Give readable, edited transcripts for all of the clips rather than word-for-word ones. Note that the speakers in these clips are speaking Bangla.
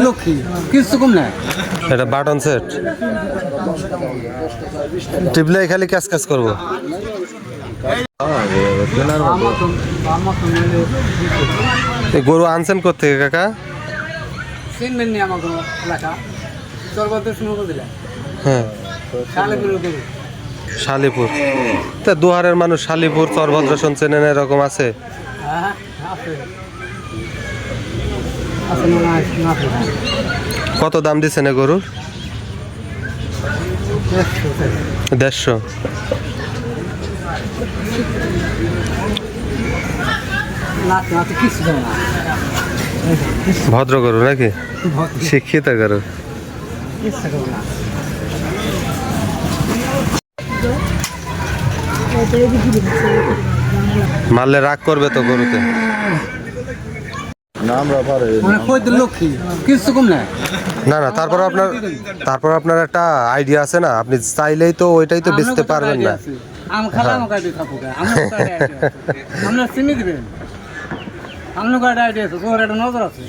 লক্ষ্মী কিছু কম না। এটা বাটন সেট টিপলে খালি কাজ কাজ করবো। এই গরু আনছেন কোথেকে কাকা? চিনবেন নি আমার কোনো এলাকা চরবদ্র শুরু করে দিলেন। হ্যাঁ শালিপুর। তা দুহারের মানুষ শালিপুর চরভদ্র শুনছেন এরকম আছে? হ্যাঁ আছে কত দাম দিচ্ছেন এ গরুর? 150। ভদ্র গরু নাকি? শিক্ষিত গরু। মারলে রাগ করবে তো গরুতে। লক্ষ্মী কিছু কম না। না না, তারপর আপনার একটা আইডিয়া আছে না, আপনি চাইলেই তো ওইটাই তো বেচতে পারবেন না। আপনার চিনি দিবেন, আপনার একটা আইডিয়া আছে, তোর একটা নজর আছে।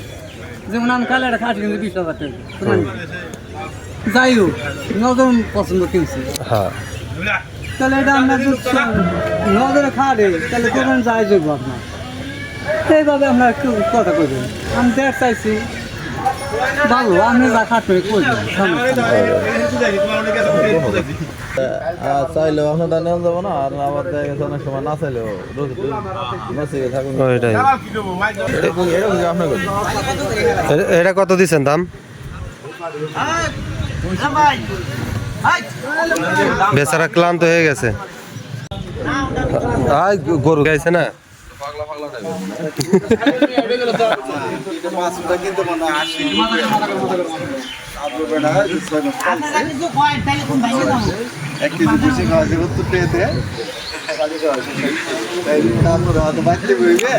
যেমন আমি কালে একটা খাটি কিন্তু 20,000 টাকা, যাই হোক নজর পছন্দ কিনছি। হ্যাঁ তাহলে এটা আপনার নজরে খাটে তাহলে দোকান যাই যাবো আপনার এইভাবে আপনার কথা করবেন। আমি দেখ চাইছি ভালো, আপনি যা খাটবেন করবেন চাইলেও আপনার দানে যাবো না, আর আবার দেখা গেছে অনেক সময় না চাইলেও থাকুন। এটা কত দিচ্ছেন দাম? বেচারা ক্লান্ত হয়ে গেছে, গরু গাইছে না।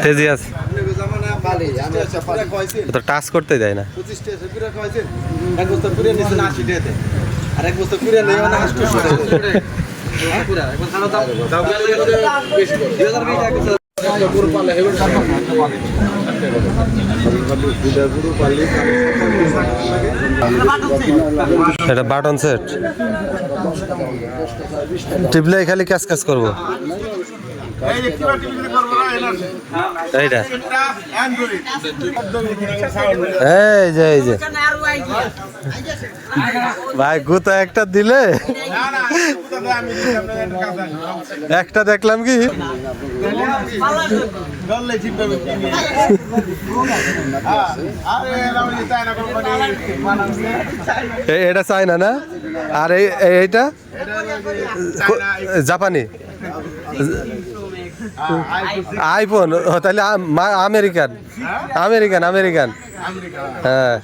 তেজি আছে তো টাচ করতে দেয় না। এটা বাটন সেট টিপলে খালি কাজ কাজ করবো। এইটা এই যে ভাই গুতা একটা দিলে একটা দেখলাম কি এটা চায়না না, আর এইটা জাপানি আইফোন। তাহলে আমেরিকান আমেরিকান আমেরিকান হ্যাঁ।